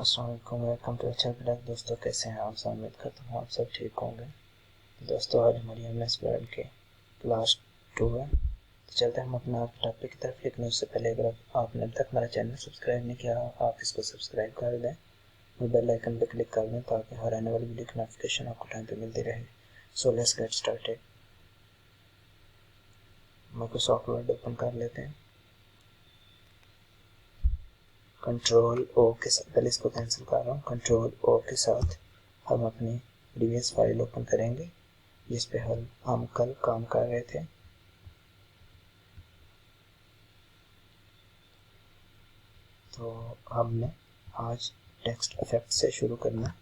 अस्सलामुअलैकुम, welcome to shotcut। दोस्तों कैसे हैं आप सब? उम्मीद करता हूँ आप सब ठीक होंगे। दोस्तों आज हमारी एमएस वर्ड के क्लास 2 है, तो चलते हैं हम अपना टॉपिक की तरफ। लेकिन उससे पहले अगर आपने अब तक हमारा चैनल सब्सक्राइब नहीं किया, आप इसको सब्सक्राइब कर दें और बेल आइकन पर क्लिक कर दें ताकि हर आने वाली वीडियो की नोटिफिकेशन आपको टाइम पर मिलती रहे। So let's get started. Microsoft word open कर लेते हैं। कंट्रोल ओ के साथ, पहले इसको कैंसिल कर रहा हूँ, कंट्रोल ओ के साथ हम अपनी प्रीवियस फाइल ओपन करेंगे जिस पे हम कल काम कर रहे थे। तो हमने आज टेक्स्ट इफेक्ट से शुरू करना।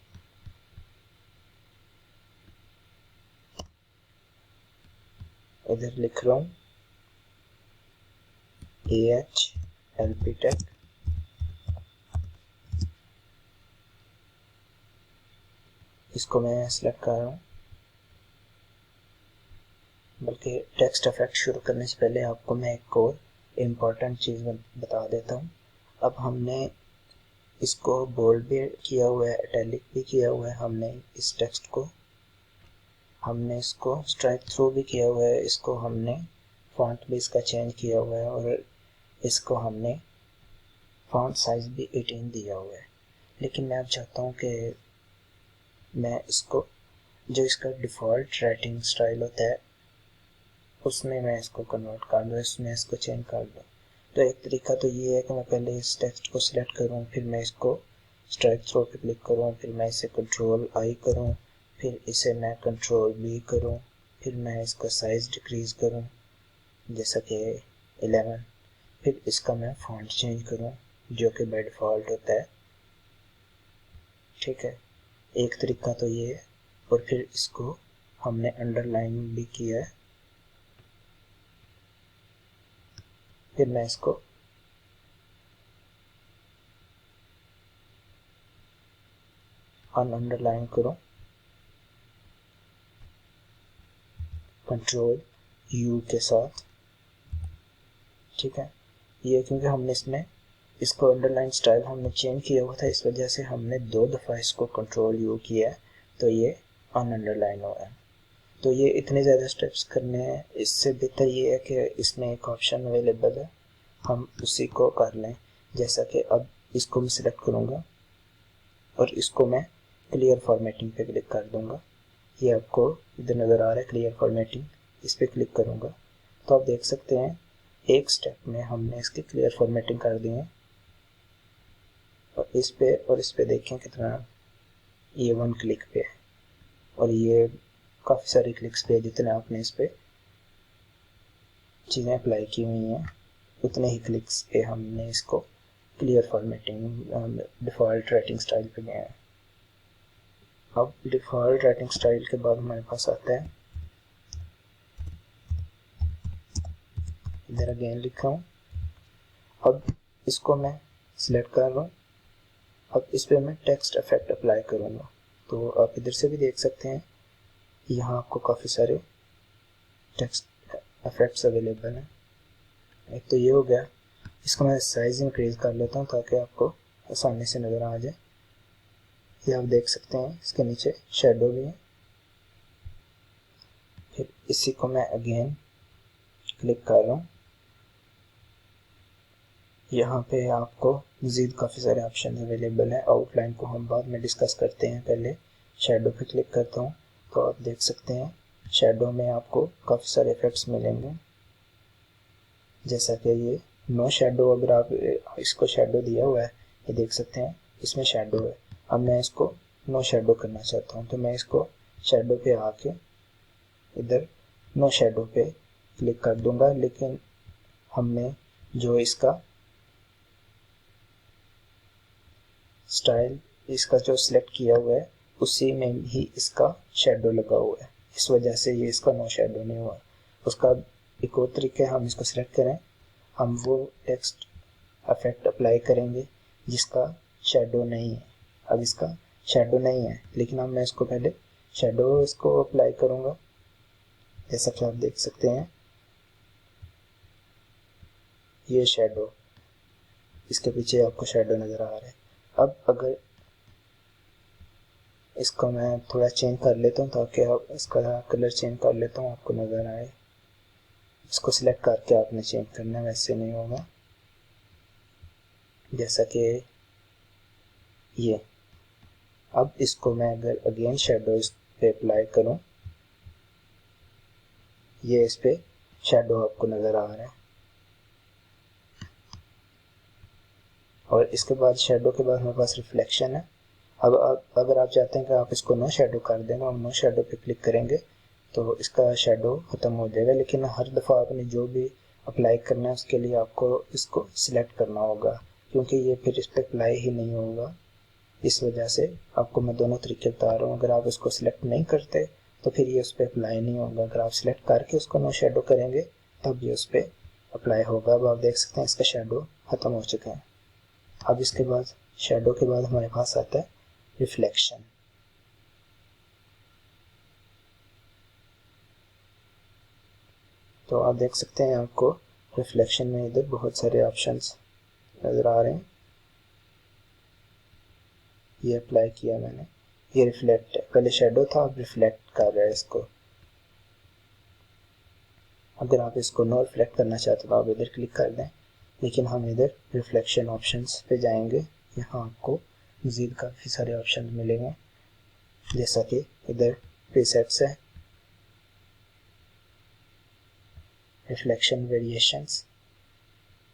इधर लिख रहा हूँ AHLP टेक, इसको मैं सिलेक्ट कर रहा हूँ। बल्कि टेक्स्ट इफेक्ट शुरू करने से पहले आपको मैं एक और इम्पोर्टेंट चीज़ बता देता हूँ। अब हमने इसको बोल्ड भी किया हुआ है, इटैलिक भी किया हुआ है, हमने इस टेक्स्ट को इसको स्ट्राइक थ्रू भी किया हुआ है, इसको हमने फॉन्ट भी इसका चेंज किया हुआ है और इसको हमने फॉन्ट साइज भी 18 दिया हुआ है। लेकिन मैं अब चाहता हूँ कि मैं इसको जो इसका डिफ़ॉल्ट राइटिंग स्टाइल होता है उसमें मैं इसको कन्वर्ट कर दूँ, इसमें इसको चेंज कर दूँ। तो एक तरीका तो ये है कि मैं पहले इस टेक्स्ट को सिलेक्ट करूँ, फिर मैं इसको स्ट्राइक थ्रू पे क्लिक करूँ, फिर मैं इसे कंट्रोल आई करूँ, फिर इसे मैं कंट्रोल बी करूँ, फिर मैं इसका साइज़ डिक्रीज़ करूँ जैसा कि 11, फिर इसका मैं फॉन्ट चेंज करूँ जो कि बाय डिफ़ॉल्ट होता है। ठीक है, एक तरीका तो ये है। और फिर इसको हमने अंडरलाइन भी किया है, फिर मैं इसको अनअंडरलाइन करूँ, कंट्रोल यू के साथ। ठीक है, ये क्योंकि हमने इसको अंडरलाइन स्टाइल हमने चेंज किया हुआ था, इस वजह से हमने 2 दफ़ा इसको कंट्रोल यू किया है, तो ये अनअंडरलाइन हुआ है। तो ये इतने ज़्यादा स्टेप्स करने हैं, इससे बेहतर ये है कि इसमें एक ऑप्शन अवेलेबल है, हम उसी को कर लें। जैसा कि अब इसको मैं सिलेक्ट करूँगा और इसको मैं क्लियर फॉर्मेटिंग पे क्लिक कर दूँगा। ये आपको इधर नज़र आ रहा है क्लियर फॉर्मेटिंग, इस पर क्लिक करूँगा तो आप देख सकते हैं एक स्टेप में हमने इसकी क्लियर फॉर्मेटिंग कर दी है। और इस पे देखें कितना, ये 1 क्लिक पे है और ये काफ़ी सारे क्लिक्स पे जितने आपने इस पे चीज़ें अप्लाई की हुई हैं उतने ही क्लिक्स पे हमने इसको clear formatting default writing style पे गए हैं। अब डिफ़ॉल्ट राइटिंग स्टाइल के बाद हमारे पास आता है, इधर अगेन लिखा हूँ। अब इसको मैं सिलेक्ट कर रहा हूँ, अब इस पे मैं टेक्स्ट इफेक्ट अप्लाई करूँगा। तो आप इधर से भी देख सकते हैं यहाँ आपको काफ़ी सारे टेक्स्ट इफेक्ट्स अवेलेबल हैं। एक तो ये हो गया, इसका मैं साइज़ इंक्रीज़ कर लेता हूँ ताकि आपको आसानी से नज़र आ जाए। ये आप देख सकते हैं इसके नीचे शेडो भी है। फिर इसी को मैं अगेन क्लिक कर रहा हूँ, यहाँ पे आपको मज़ीद काफ़ी सारे ऑप्शन अवेलेबल हैं। आउटलाइन को हम बाद में डिस्कस करते हैं, पहले शेडो पे क्लिक करता हूँ तो आप देख सकते हैं शेडो में आपको काफ़ी सारे इफेक्ट्स मिलेंगे। जैसा कि ये नो शेडो, अगर आप इसको शेडो दिया हुआ है, ये देख सकते हैं इसमें शेडो है। अब मैं इसको नो शेडो करना चाहता हूँ तो मैं इसको शेडो पे आके इधर नो शेडो पे क्लिक कर दूंगा। लेकिन हमने जो इसका स्टाइल इसका जो सिलेक्ट किया हुआ है उसी में ही इसका शेडो लगा हुआ है, इस वजह से ये इसका नो शेडो नहीं हुआ। उसका एक और तरीका है, हम इसको सिलेक्ट करें, हम वो टेक्स्ट इफेक्ट अप्लाई करेंगे जिसका शेडो नहीं है। अब इसका शेडो नहीं है लेकिन अब मैं इसको पहले शेडो इसको अप्लाई करूँगा। जैसा कि आप देख सकते हैं ये शेडो, इसके पीछे आपको शेडो नज़र आ रहा है। अब अगर इसको मैं थोड़ा चेंज कर लेता हूँ ताकि आप इसका कलर चेंज कर लेता हूँ, आपको नज़र आए। इसको सिलेक्ट करके आपने चेंज करना है, वैसे नहीं होगा। जैसा कि ये, अब इसको मैं अगर अगेन शेडो इस पे अप्लाई करूँ, ये इस पे शेडो आपको नज़र आ रहा है। और इसके बाद शेडो के बाद हमारे पास रिफ्लेक्शन है। अब अगर आप चाहते हैं कि आप इसको नो शेडो कर दें, हम नो शेडो पे क्लिक करेंगे तो इसका शेडो ख़त्म हो जाएगा। लेकिन हर दफ़ा आपने जो भी अप्लाई करना है उसके लिए आपको इसको सिलेक्ट करना होगा, क्योंकि ये फिर इस पर अप्लाई ही नहीं होगा। इस वजह से आपको मैं दोनों तरीके बता रहा हूँ। अगर आप इसको सिलेक्ट नहीं करते तो फिर ये उस पर अप्लाई नहीं होगा। अगर आप सिलेक्ट करके उसको नो शेडो करेंगे तब ये उस पर अप्लाई होगा। अब आप देख सकते हैं इसका शेडो ख़त्म हो चुका है। अब इसके बाद शेडो के बाद हमारे पास आता है रिफ्लेक्शन। तो आप देख सकते हैं आपको रिफ्लेक्शन में इधर बहुत सारे ऑप्शंस नज़र आ रहे हैं। ये अप्लाई किया मैंने, ये रिफ्लेक्ट है, पहले शेडो था अब रिफ्लेक्ट कर रहा है इसको। अगर आप इसको नो रिफ्लेक्ट करना चाहते तो आप इधर क्लिक कर दें, लेकिन हम इधर रिफ्लेक्शन ऑप्शंस पे जाएंगे। यहाँ आपको मज़ीद काफ़ी सारे ऑप्शन मिलेंगे, जैसा कि इधर प्रीसेट्स है, रिफ्लेक्शन वेरिएशंस,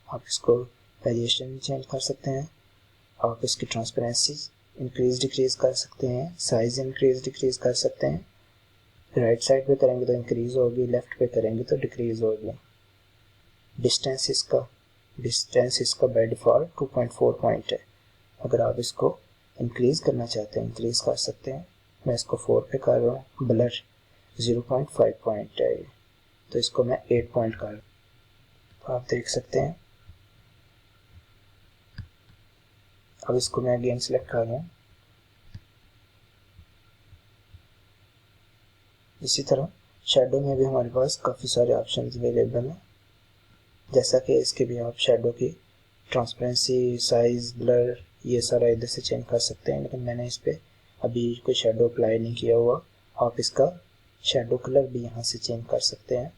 आप इसको वेरिएशन चेंज कर सकते हैं। आप इसकी ट्रांसपेरेंसी इंक्रीज डिक्रीज कर सकते हैं, साइज इंक्रीज डिक्रीज कर सकते हैं। राइट साइड पे करेंगे तो इंक्रीज होगी, लेफ्ट पे करेंगे तो डिक्रीज होगी। डिस्टेंस इसका बाय डिफ़ॉल्ट 2.4 पॉइंट है। अगर आप इसको इंक्रीज करना चाहते हैं इंक्रीज कर सकते हैं। मैं इसको 4 पे कर रहा हूँ। ब्लर 0.5 पॉइंट है, तो इसको मैं 8 पॉइंट कर रहा हूँ। तो आप देख सकते हैं। अब इसको मैं अगेन सेलेक्ट कर रहा हूँ। इसी तरह शेडो में भी हमारे पास काफ़ी सारे ऑप्शन अवेलेबल हैं, जैसा कि इसके भी आप शेडो की ट्रांसपेरेंसी, साइज, ब्लर, ये सारा इधर से चेंज कर सकते हैं। लेकिन मैंने इस पर अभी कोई शेडो अप्लाई नहीं किया हुआ। आप इसका शेडो कलर भी यहाँ से चेंज कर सकते हैं।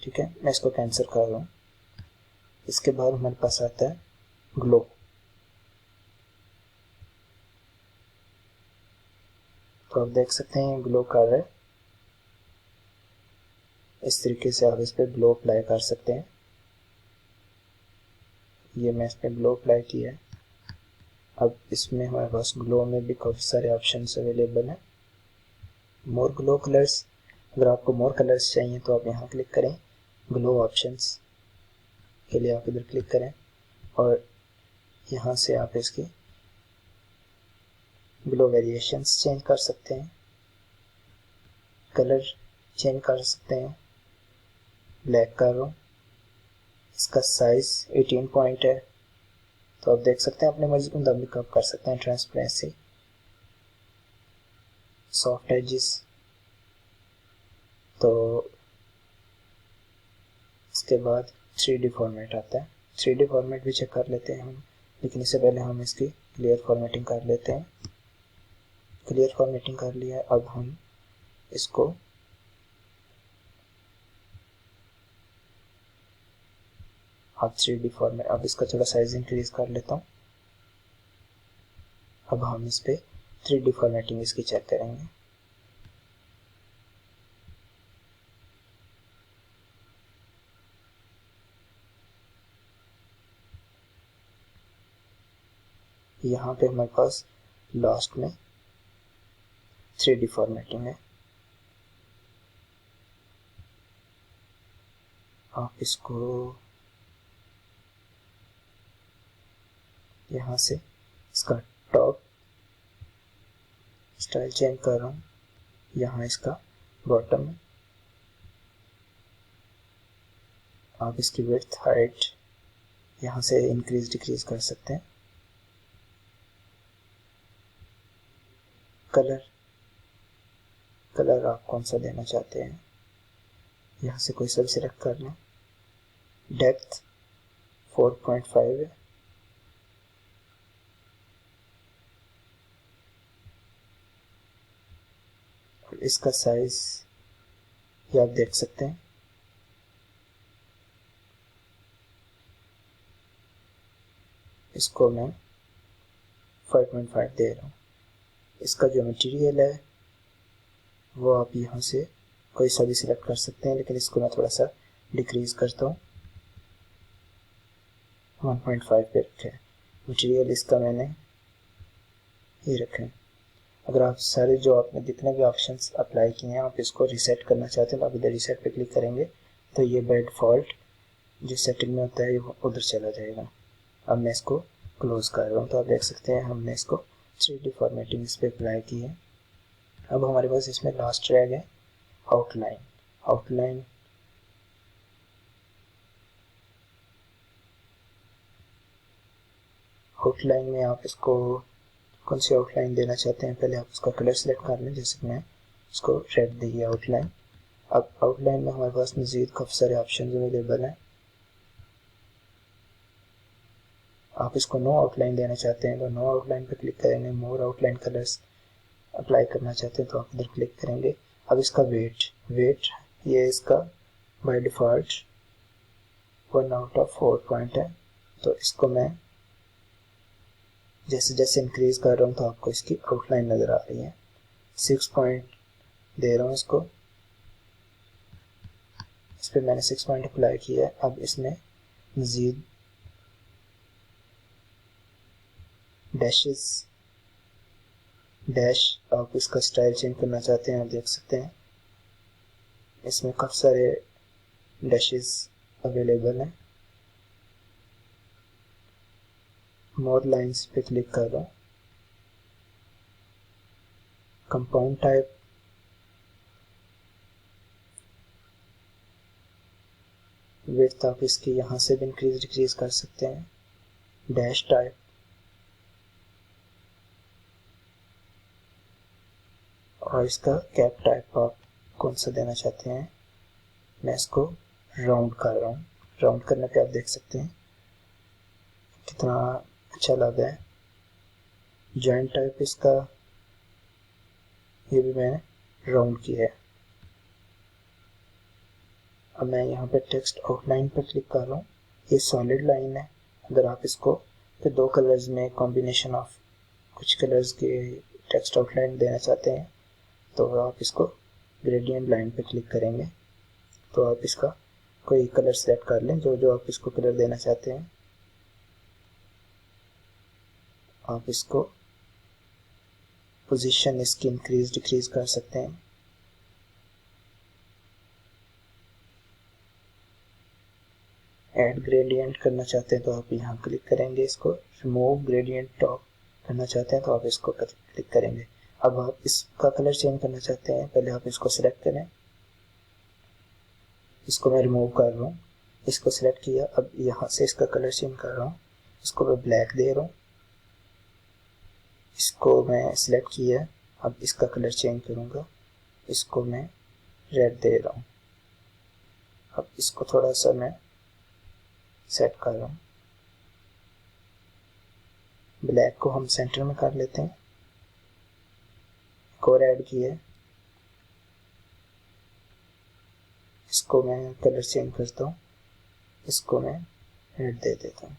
ठीक है, मैं इसको कैंसिल कर रहा हूँ। इसके बाद हमारे पास आता है ग्लो। तो आप देख सकते हैं ग्लो कर रहा है। इस तरीके से आप इस पर ग्लो अप्लाई कर सकते हैं। ये मैं इस पर ग्लो अप्लाई किया है। अब इसमें हमारे पास ग्लो में भी काफ़ी सारे ऑप्शंस अवेलेबल हैं। मोर ग्लो कलर्स, अगर आपको मोर कलर्स चाहिए तो आप यहाँ क्लिक करें, ग्लो ऑप्शंस के लिए आप इधर क्लिक करें और यहाँ से आप इसकी ग्लो वेरिएशंस चेंज कर सकते हैं, कलर चेंज कर सकते हैं। ब्लैक कर रहा हूँ, इसका साइज 18 पॉइंट है। तो आप देख सकते हैं अपने मर्जी के मुताबिक आप कर सकते हैं। ट्रांसपेरेंसी, सॉफ्ट एजेस, तो इसके बाद 3D फॉर्मेट आता है। 3D फॉर्मेट भी चेक कर लेते हैं हम, लेकिन इससे पहले हम इसकी क्लियर फॉर्मेटिंग कर लेते हैं। क्लियर फॉर्मेटिंग कर लिया। अब हम इसको अब 3D फॉर्मेट, अब इसका थोड़ा साइज इंक्रीज कर लेता हूँ। अब हम इस पे 3D फॉर्मेटिंग इसकी चेक करेंगे। यहाँ पे हमारे पास लास्ट में 3D फॉर्मेटिंग है। आप इसको यहाँ से इसका टॉप स्टाइल चेंज कर रहा हूँ, यहाँ इसका बॉटम है। आप इसकी विड्थ, हाइट यहाँ से इंक्रीज डिक्रीज कर सकते हैं। कलर आप कौन सा देना चाहते हैं, यहाँ से कोई सा भी सिलेक्ट कर लें। डेप्थ 4.5 है। इसका साइज ये आप देख सकते हैं, इसको मैं 5.5 दे रहा हूँ। इसका जो मटेरियल है वो आप यहाँ से कोई सा भी सिलेक्ट कर सकते हैं, लेकिन इसको मैं थोड़ा सा डिक्रीज करता हूँ, 1.5 पे रखे। मटेरियल इसका मैंने ये रखे। अगर आप सारे जो आपने जितने भी ऑप्शंस अप्लाई किए हैं आप इसको रीसेट करना चाहते हैं तो आप इधर रीसेट पे क्लिक करेंगे तो ये बाय डिफ़ॉल्ट जो सेटिंग में होता है वो उधर चला जाएगा। अब मैं इसको क्लोज कर रहा हूँ तो आप देख सकते हैं हमने इसको 3D फॉर्मेटिंग इस पर अप्लाई की है। अब हमारे पास इसमें लास्ट रह गया आउटलाइन। आउटलाइन में आप इसको कौन सी आउटलाइन देना चाहते हैं, पहले आप उसका कलर सेलेक्ट कर लें। जैसे मैं इसको रेड दी आउटलाइन। अब आउटलाइन में हमारे पास मज़ीद काफ़ी सारे ऑप्शन अवेलेबल हैं। आप इसको नो आउटलाइन देना चाहते हैं तो नो आउटलाइन पर क्लिक करेंगे। मोर आउटलाइन कलर्स अप्लाई करना चाहते हैं तो आप इधर क्लिक करेंगे। अब इसका वेट ये इसका बाय डिफ़ॉल्ट 1/4 पॉइंट है, तो इसको मैं जैसे जैसे इंक्रीज कर रहा हूँ तो आपको इसकी आउटलाइन नज़र आ रही है। 6 पॉइंट दे रहा हूँ इसको, इस पर मैंने 6 पॉइंट अप्लाई किया है। अब इसमें मज़ीद डैश आप इसका स्टाइल चेंज करना चाहते हैं, आप देख सकते हैं इसमें काफ़ी सारे डैशेस अवेलेबल हैं। मोर लाइंस पे क्लिक कर रहा हूँ। कंपाउंड टाइप, विड्थ आप इसकी यहाँ से भी इंक्रीज डिक्रीज कर सकते हैं। डैश टाइप, और इसका कैप टाइप आप कौन सा देना चाहते हैं। मैं इसको राउंड कर रहा हूँ। राउंड करने पे आप देख सकते हैं कितना अच्छा लग रहा है। जॉइंट टाइप इसका ये भी मैंने राउंड किया है। अब मैं यहाँ पे टेक्स्ट आउटलाइन पर क्लिक कर रहा हूँ। ये सॉलिड लाइन है। अगर आप इसको फिर 2 कलर्स में कॉम्बिनेशन ऑफ कुछ कलर्स के टेक्स्ट आउटलाइन देना चाहते हैं तो आप इसको ग्रेडियंट लाइन पे क्लिक करेंगे तो आप इसका कोई कलर सेलेक्ट कर लें जो जो आप इसको कलर देना चाहते हैं। आप इसको पोजीशन इसकी इंक्रीज डिक्रीज कर सकते हैं। ऐड ग्रेडियंट करना चाहते हैं तो आप यहाँ क्लिक करेंगे। इसको रिमूव ग्रेडियंट टॉप करना चाहते हैं तो आप इसको क्लिक करेंगे। अब आप इसका कलर चेंज करना चाहते हैं, पहले आप इसको सिलेक्ट करें। इसको मैं रिमूव कर रहा हूँ, इसको सिलेक्ट किया। अब यहाँ से इसका कलर चेंज कर रहा हूँ, इसको मैं ब्लैक दे रहा हूँ। इसको मैं सिलेक्ट किया, अब इसका कलर चेंज करूँगा, इसको मैं रेड दे रहा हूँ। अब इसको थोड़ा सा मैं सेट कर रहा हूँ। ब्लैक को हम सेंटर में कर लेते हैं। और ऐड किया, इसको मैं कलर चेंज करता हूँ, इसको मैं रेड दे देता हूँ।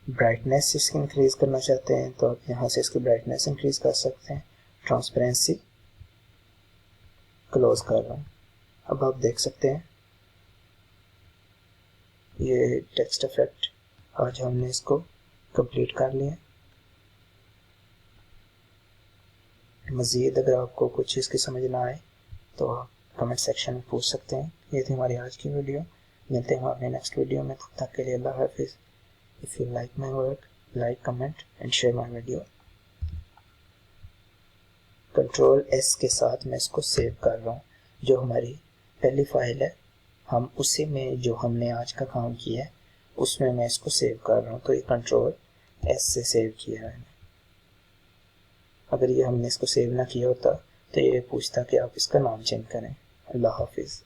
ब्राइटनेस इसकी इंक्रीज करना चाहते हैं तो आप यहाँ से इसकी ब्राइटनेस इंक्रीज कर सकते हैं। ट्रांसपेरेंसी क्लोज कर रहा हूँ। अब आप देख सकते हैं ये टेक्स्ट इफेक्ट आज हमने इसको कंप्लीट कर लिया। मज़ीद अगर आपको कुछ चीज़ की समझ ना आए तो आप कमेंट सेक्शन में पूछ सकते हैं। ये थी हमारी आज की वीडियो। मिलते हैं अपने नेक्स्ट वीडियो में, तब तक के लिए अल्लाह हाफिज़। If you like my work, like, comment and share my video. Control S के साथ मैं इसको सेव कर रहा हूँ। जो हमारी पहली फाइल है हम उसी में जो हमने आज का काम किया है उसमें मैं इसको सेव कर रहा हूँ। तो ये कंट्रोल S से सेव किया है। अगर ये हमने इसको सेव ना किया होता तो ये पूछता कि आप इसका नाम चेंज करें। अल्लाह हाफिज़।